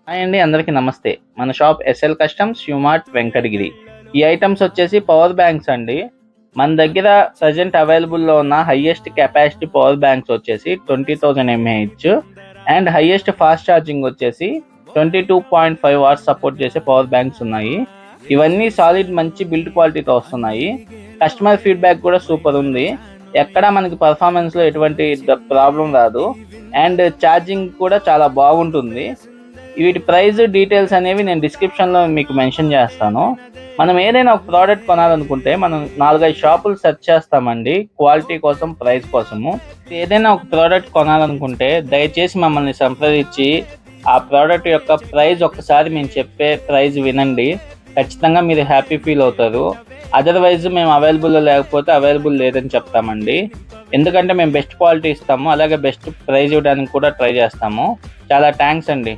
Hi అండి, అందరికీ నమస్తే. మన షాప్ ఎస్ఎల్ కస్టమ్స్ యుమార్ట్ వెంకటగిరి. ఈ ఐటమ్స్ వచ్చేసి పవర్ బ్యాంక్స్ అండి. మన దగ్గర ప్రజెంట్ అవైలబుల్లో ఉన్న హైయెస్ట్ కెపాసిటీ పవర్ బ్యాంక్స్ వచ్చేసి 20,000 mAh and highest fast charging వచ్చేసి 22.5 అవర్స్ సపోర్ట్ చేసే పవర్ బ్యాంక్స్ ఉన్నాయి. ఇవన్నీ సాలిడ్ మంచి బిల్డ్ క్వాలిటీతో వస్తున్నాయి. కస్టమర్ ఫీడ్బ్యాక్ కూడా సూపర్ ఉంది. ఎక్కడ మనకి పర్ఫార్మెన్స్లో ఎటువంటి ప్రాబ్లం రాదు అండ్ ఛార్జింగ్ కూడా చాలా బాగుంటుంది. వీటి ప్రైస్ డీటెయిల్స్ అనేవి నేను డిస్క్రిప్షన్లో మీకు మెన్షన్ చేస్తాను. మనం ఏదైనా ఒక ప్రోడక్ట్ కొనాలనుకుంటే మనం 4-5 షాపులు సెర్చ్ చేస్తామండి, క్వాలిటీ కోసం, ప్రైస్ కోసము. ఏదైనా ఒక ప్రోడక్ట్ కొనాలనుకుంటే దయచేసి మమ్మల్ని సంప్రదించి ఆ ప్రోడక్ట్ యొక్క ప్రైస్ ఒక్కసారి మేము చెప్పే ప్రైస్ వినండి. ఖచ్చితంగా మీరు హ్యాపీ ఫీల్ అవుతారు. అదర్వైజ్ మేము అవైలబుల్ లేకపోతే అవైలబుల్ లేదని చెప్తామండి. ఎందుకంటే మేము బెస్ట్ క్వాలిటీ ఇస్తాము, అలాగే బెస్ట్ ప్రైస్ ఇవ్వడానికి కూడా ట్రై చేస్తాము. చాలా థ్యాంక్స్ అండి.